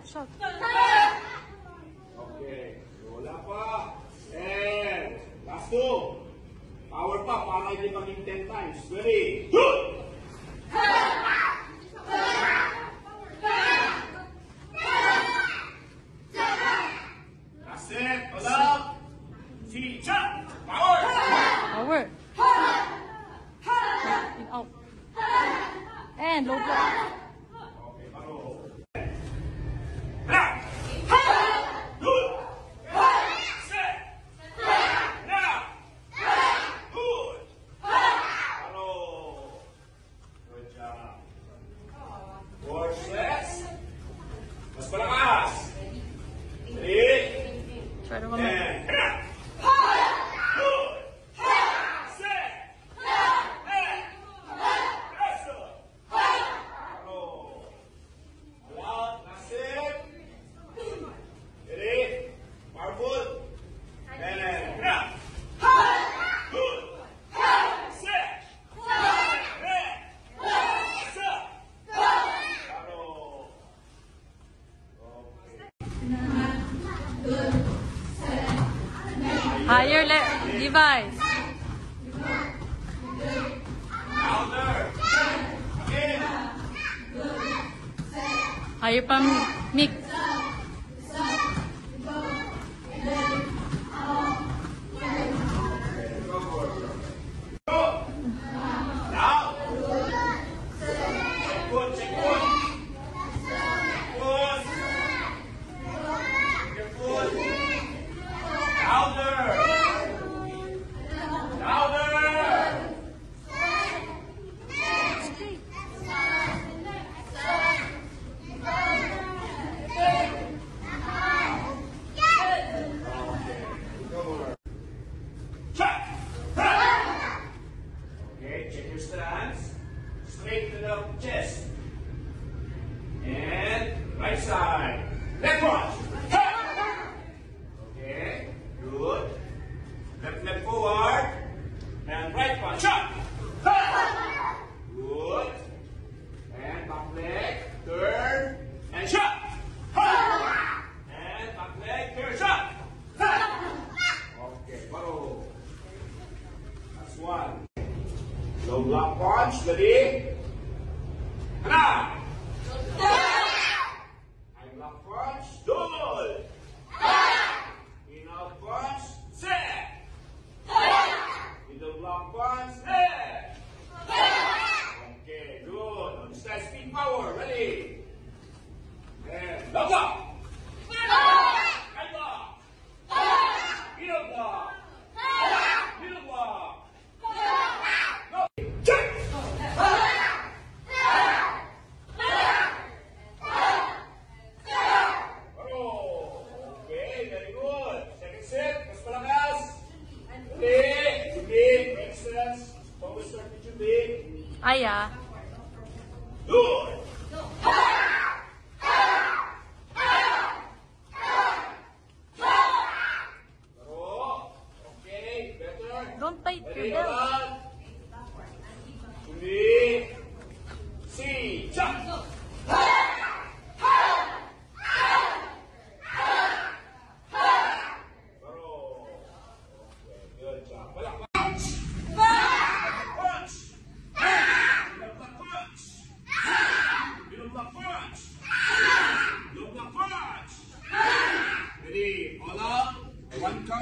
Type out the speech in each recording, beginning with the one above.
Shout. Okay. Wala pa. And last two. Power pa para hindi maging 10 times. Ready? Good! That's it. Wala. Teacher. Power. Power. In out. And low block. Okay, paro. Mas malakas. Ready? Try to come in. Higher device. Higher pa mix. Straight to the chest. And right side. Left one. Okay, good. Left forward. And right one. Shot. Good. And back leg. Turn. And shot. And back leg. Turn. Shot. Okay, paro. That's one. Low block punch, ready? Hana! High block punch, do!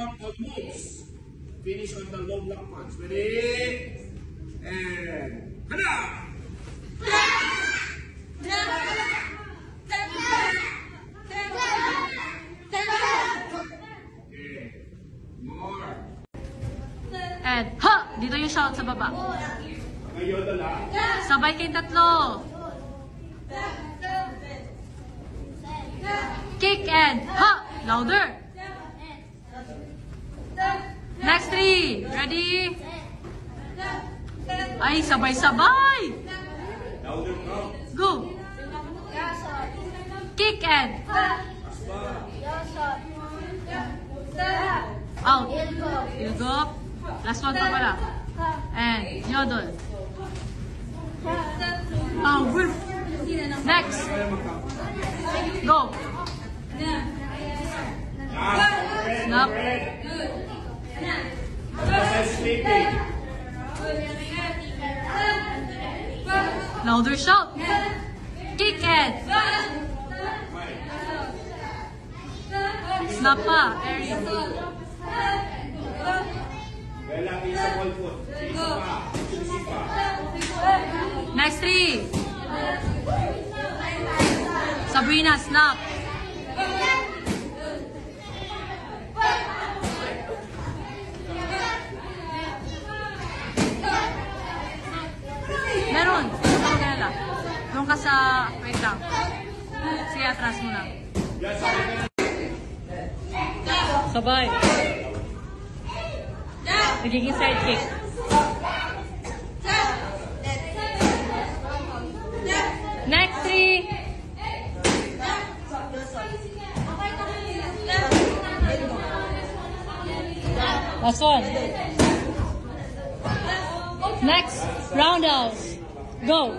up all moves. Finish on the low block punch. Ready? And hana! Okay. More. And ha! Dito yung shout sa baba. Ngayon na lang. Sabay kayong tatlo. Kick and ha! Louder. Next 3. Ready? Ay, sabay-sabay. Louder now. Go. Kick and out. Ilgo. Last one pa pala. And yodel. Whip. Next. Go. Snap. Sleeping. Louder shout. Kick and snap pa. Airy. Bella, isa ball foot. Isa pa. Isa pa. Next 3. Sabrina, snap. Meron. Magkala. Doon ka sa... Wait lang. Sige, atras mo na. Sabay. Nagiging sidekick. Next 3. Last one. Next, roundhouse. Go.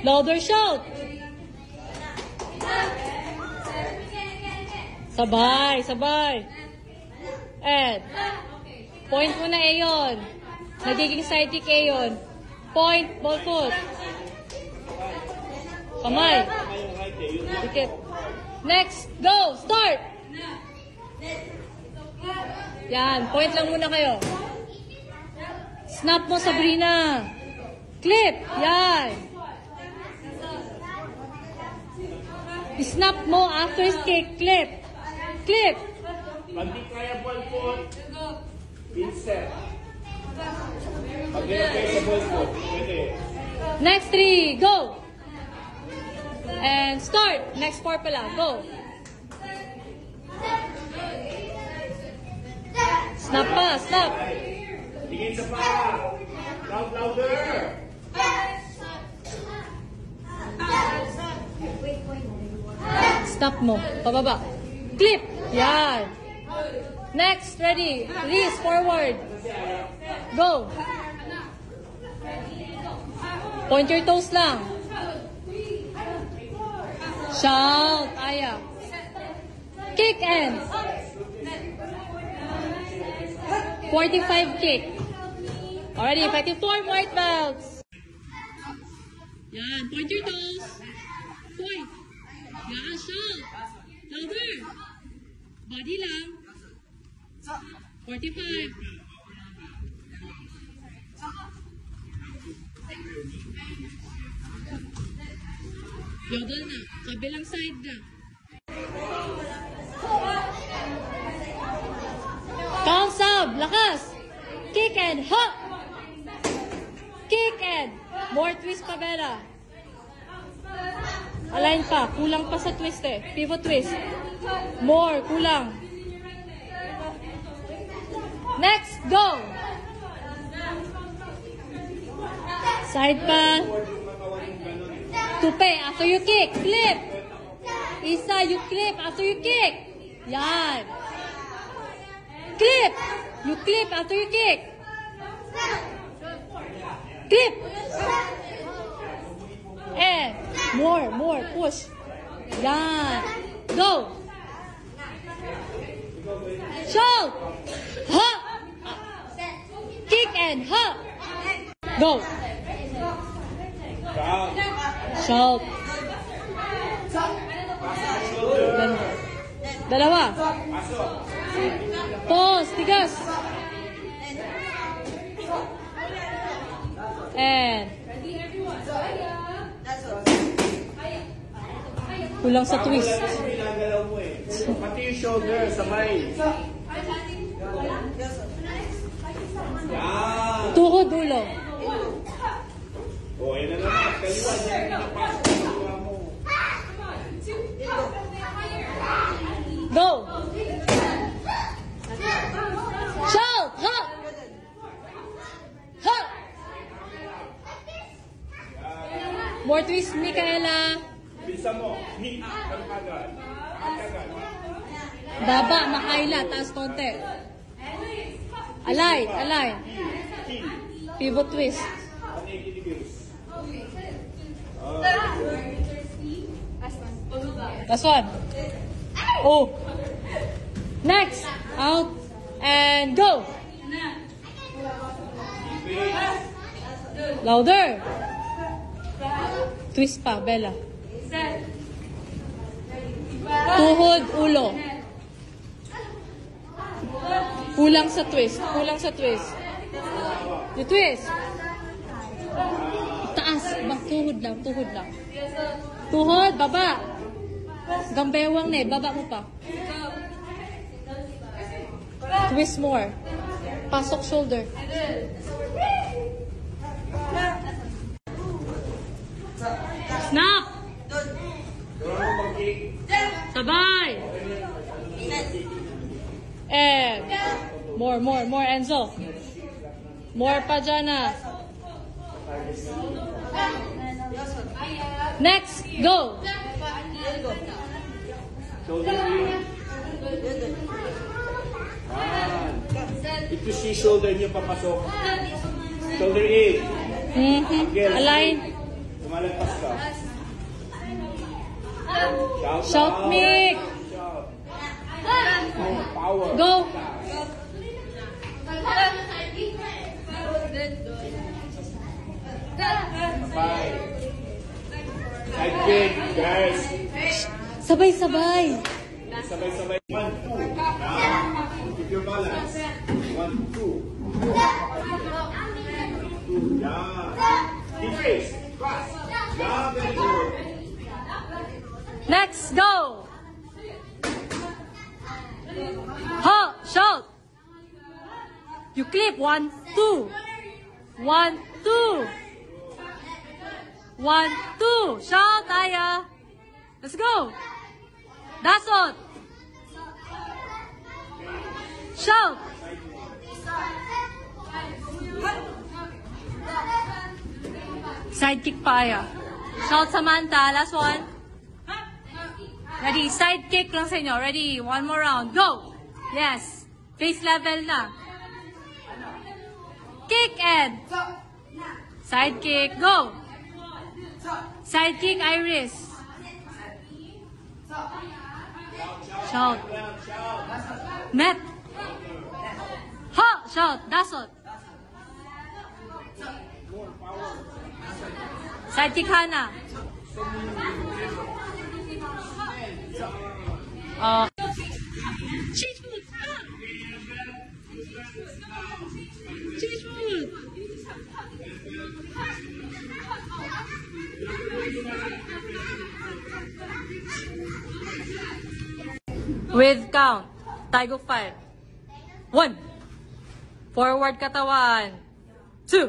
Louder shout. Sabay, sabay. And, point mo na Ayon. Nagiging sidekick Ayon. Point, ball foot. Kamay. Dikit. Next, go, start. Yan, point lang muna kayo. Snap mo, Sabrina. Clip, yan. Snap mo after kick, clip. Clip. Pag di kaya ball foot, insert. Pag ganyan kayo sa ball foot, pwede. Next 3, go. And start. Next 4 pala, go. Snap pa, snap. Tingin sa pa. Loud, louder. Stop mo. Pababa. Clip. Yan. Next, ready. Release, forward. Go. Point your toes lang. Shout. Aya. Kick and 45 kick. Already, effective 4 white belts. Yan, point your toes. Point. Yan, shout. Louder. Body lang. 45. Yodel na. Kabilang side na. Calm sub. Lakas. Kick and hop. Kick and. More twist pa, Bella. Align pa. Kulang pa sa twist eh. Pivot twist. More. Kulang. Next. Go. Side pa. Tupe. After you kick. Clip. Isa. You clip. After you kick. Yan. Clip. You clip after you kick. Clip. And more. Push. Yan. Go. Shout. Ha. Kick and ha. Go. Shout. Ganda. Dalawa. Pasok. Pause. Tigas. And. Kulang sa twist. Ginagalaw mo eh. Pati yung shoulder, sabay. Yan. Tuhod, ulo. O, yan na naman. Kaliwa. Yan na napasok sa kaliwa mo. Go! Shout! Hop! Hop! More twist, Micaela. Bilisan mo. Hit. Kagad. Kagad. Baba, Makaila. Taas konti. Align, align. King. Pivot twist. 180 degrees. Last one. Oh. Next. Out. And go. Louder. Twist pa, Bella. Tuhod, ulo. Kulang sa twist. Kulang sa twist. You twist. Taas. Tuhod lang. Tuhod lang. Tuhod, baba. Gambewang na eh. Baba mo pa. Twist more. Pasok shoulder. Snap! Sabay! And more, Enzo. More pa dyan na. Next, go! Shoulder in. Ito si shoulder niyo papasok. Shoulder in. Align. Tumalagpas ka. Shout, Mick. Shout. Power. Go. Bye. Side kick, guys. Sabay-sabay. Sabay-sabay. 1, 2. Now, keep your balance. 1, 2. 2. Yeah. Decrease. Fast. Yeah, very good. Next, go. Ho, shout. You clip. 1, 2. 1, 2. 1, 2. Shout, Aya. Let's go. That's all. Shout. Side kick pa, Aya. Shout, Samantha. Last one. Ready? Side kick lang sa inyo. Ready? One more round. Go. Yes. Face level na. Kick and side kick. Go. Side kick, Iris. Shout. Met. Ha! Shout. Dasot. Side kick, Hana. Cheat food. Cheat food. With count. Taigo 5. 1. Forward katawan. 2.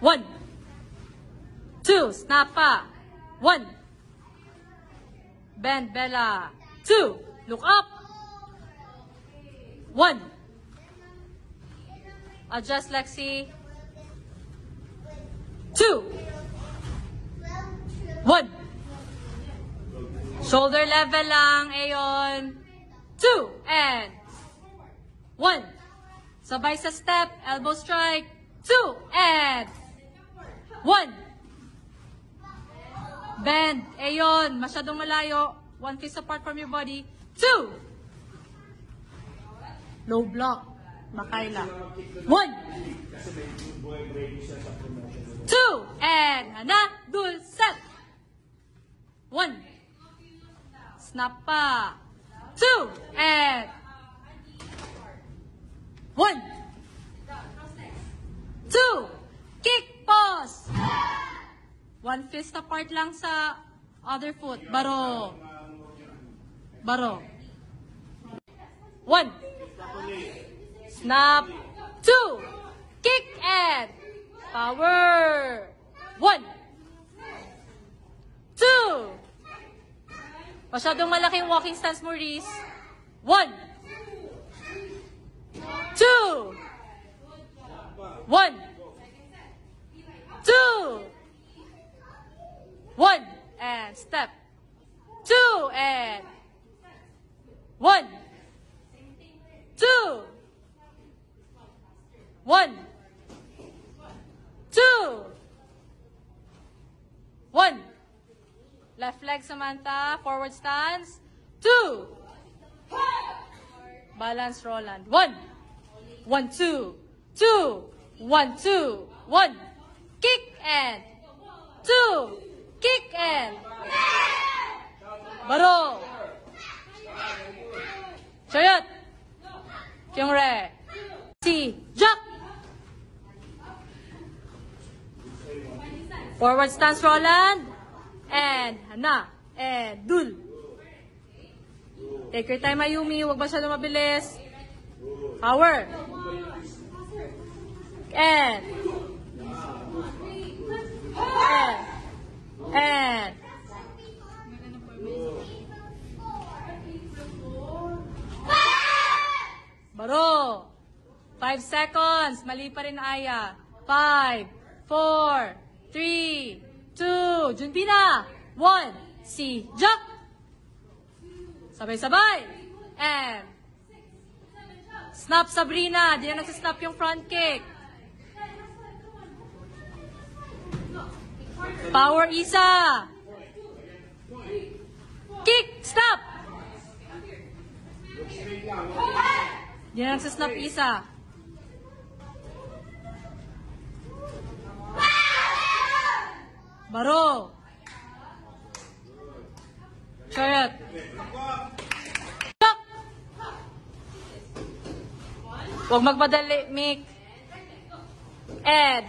1. 2. Snap pa. 1. Bend, Bella. 2. Look up. 1. Adjust, Lexi. 2. 1. Shoulder level lang, Ayon. 2. And 1. Sabay sa step, elbow strike. 2. And 1. Bend, Ayon. Masyadong malayo. 1 fist apart from your body. 2. Low block. Makaila. 1. 2. And Hana, dul, set. 1. Snap pa. 2, and 1, 2, kick, pause. 1 fist apart lang sa other foot. Baro. Baro. 1, snap. 2, kick and power. 1, 2. Masyadong malaking walking stance mo, Reese. 1, 2. 1, 2. 1, and step. 2, and 1, 2. 1, 2. 1. Left leg, Samantha. Forward stance. 2. Balance, Roland. 1, 1, 2. 2, 1, 2. 1. Kick and 2. Kick and baro. Chayot. Kyungre. Si Jack. Forward stance, Roland. And Hana. And Dul. Take your time, Ayumi. Huwag masyadong mabilis. Power. And. Baro. 5 seconds. Mali pa rin, Aya. 5, 4, 3, 2. Junbi na. 1. Si Jack. Sabay-sabay. And. Snap, Sabrina. Di na nagsisnap yung front kick. Power, Isa. Kick. Stop. Di na nagsisnap, Isa. Baro. Chayot. Stop. Huwag magmadali, Mick. Ed.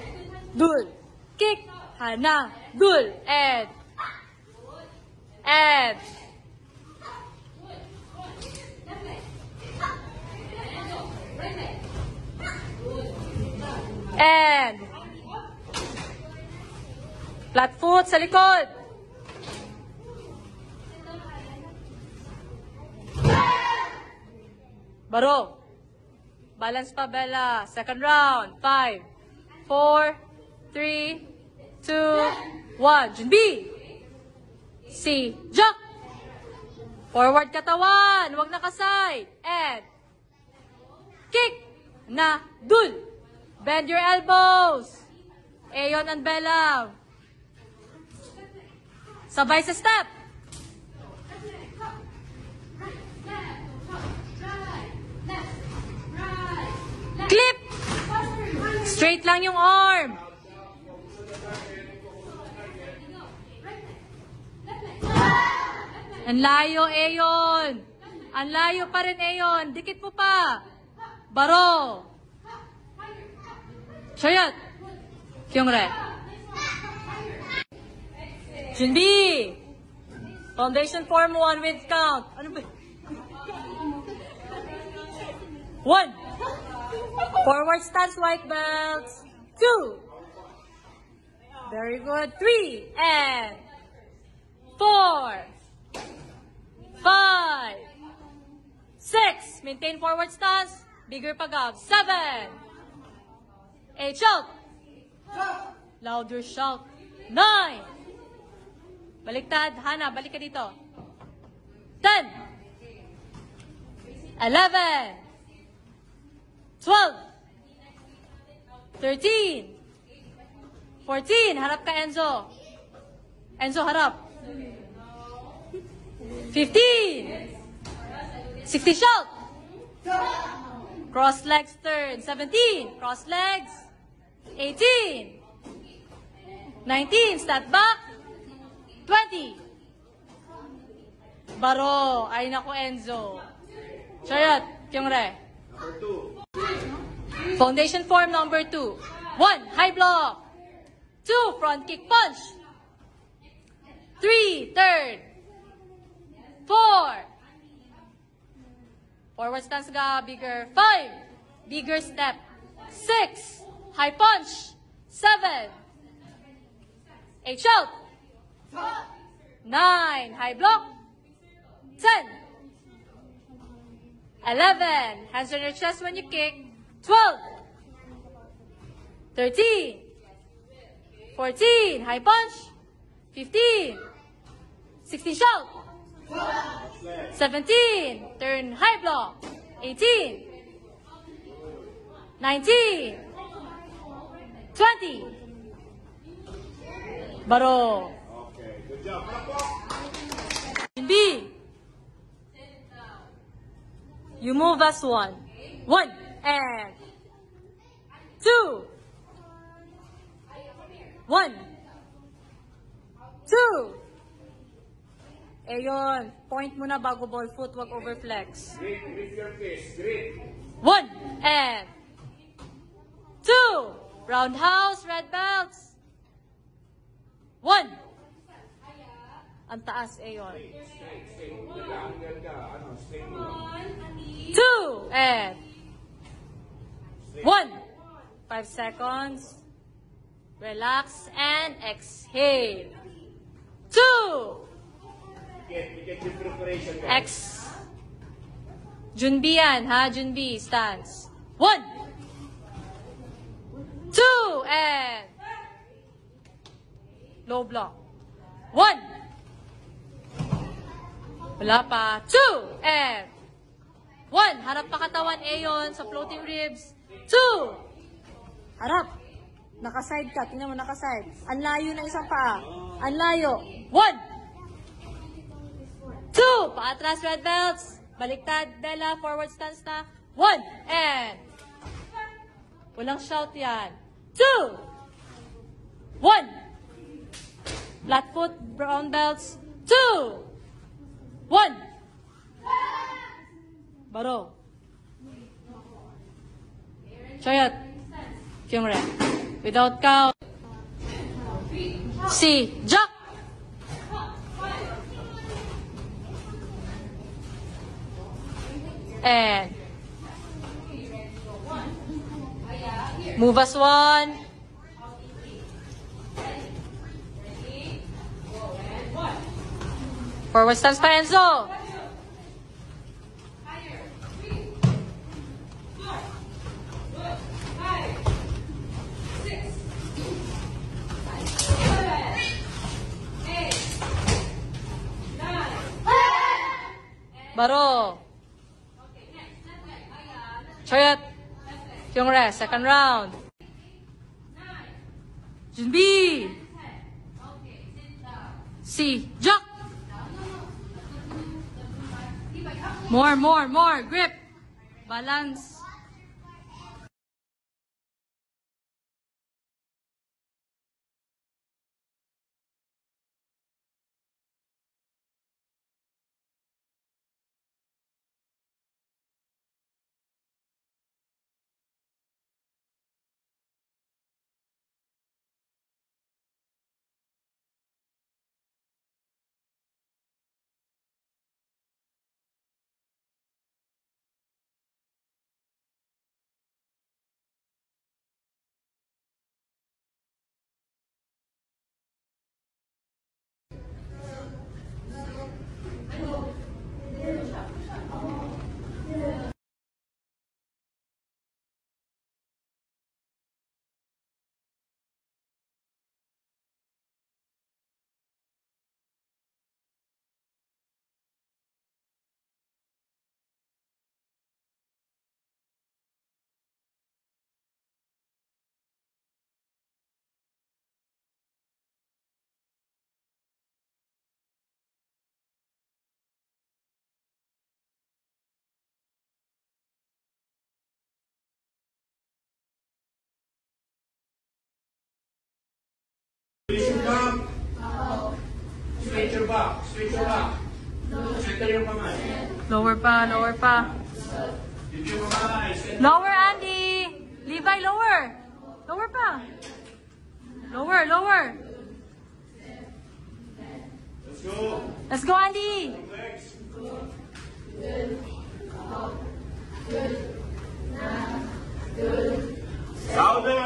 Dul. Kick. Hana. Dul. Ed. Ed. And flat foot sa likod. Baro. Balance pa, Bella. Second round. 5, 4, 3, 2, 1. Junbi. Si Jack. Forward katawan. Huwag nakaside. And kick. Na. Dul. Bend your elbows. Ayon and Bella. Sabay sa step. Clip. Straight lang yung arm. Ang layo, Ayon. Ang layo pa rin, Ayon. Dikit mo pa. Baro. Chayot. Kyungre. Junbi. Foundation form 1 with count. Ano ba? 1. Forward stance, white belts. 2. Very good. 3. And 4. 5. 6. Maintain forward stance. Bigger pag-up. 7. 8. Shout. Louder shout. 9. Baliktad. Hana, balik ka dito. 10. 11. 12. 13. 14. Harap ka, Enzo. Enzo, harap. 15. 16. Shout. Cross legs turn. 17. Cross legs. 18. 19. Step back. 20. Baro. Ay naku, Enzo. Chariot. Kyungre. Number 2. Foundation form number 2. 1. High block. 2. Front kick punch. 3. Third. 4. Forward stance ga, bigger. 5. Bigger step. 6. High punch. 7. 8. Shout. 9. High block. 10. 11. Hands on your chest when you kick. 12. 13. 14. High punch. 15. 16. Shout. 17. Turn high block. 18. 19. 20. Baro. Okay, good job. Tapo. B. You move as 1. 1 and 2. 1. 2. Ayun. Point mo na bago ball foot, wag over flex. Grip your fist. Grip. 1 and 2. Roundhouse, red belts. 1. Ang taas, ayun. Straight. Hanggang ka. Ano, straight mo. 2 and 1. 5 seconds. Relax and exhale. 2. Get your preparation, guys. X. Junbi yan, ha? Junbi, stance. 1. 2 and low block. 1. Wala pa. 2 and 1. Harap pa katawan, Ayon, sa floating ribs. 2. Harap. Nakaside ka. Tingnan mo, nakaside. Ang layo ng isang paa. Ang layo. 1. 2. Paatras, red belts. Baliktad, Bella. Forward stance na. 1. And walang shout yan. 2. 1. Flat foot, brown belts. 2. 1. Baro. Chariot. Kyungre. Without count. C. Jack. And move as 1. Forward stance pa, Enzo. Baro. Chariot. Kyungre, second round. Junbi. C. Jack. More. Grip. Balance. Straight your back. Center yung kamay. Lower pa, lower pa. Dito yung kamay. Center. Lower, Andy! Levi, lower! Lower pa! Lower, lower! Let's go. Let's go, Andy! Legs. Louder.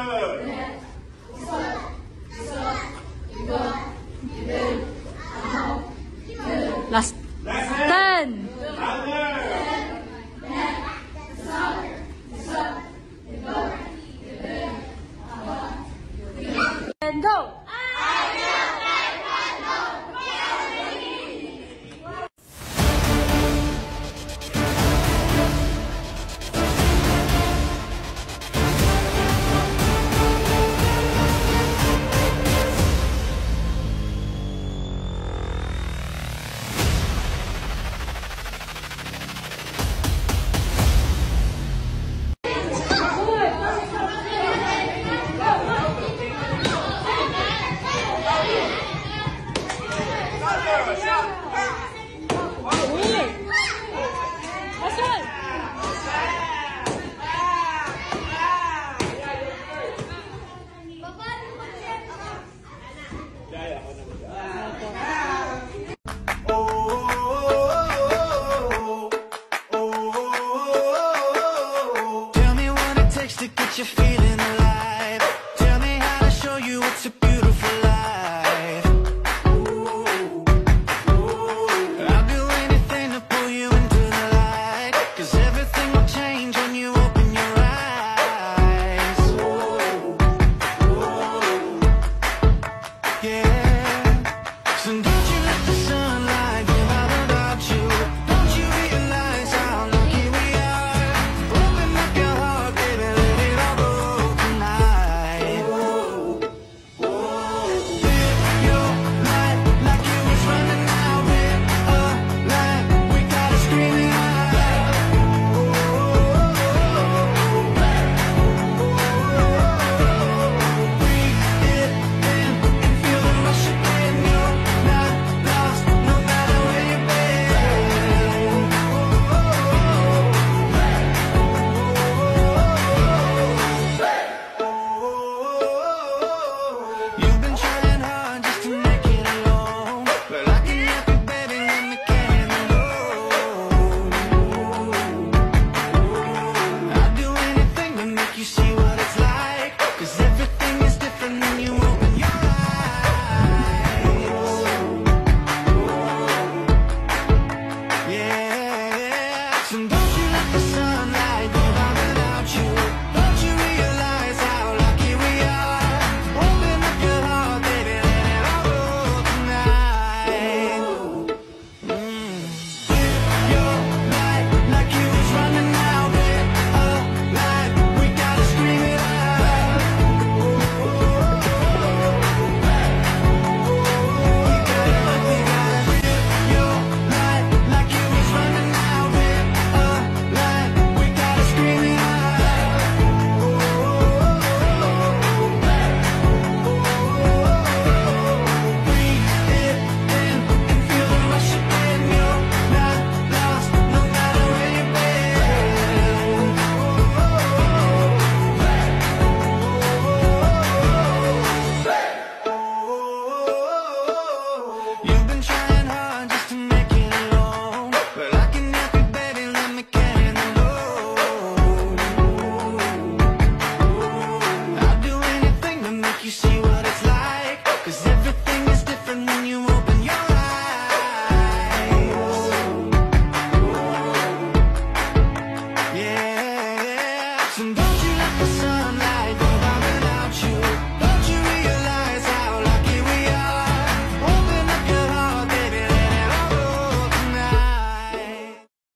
Last Last hand. 10! Louder. And go!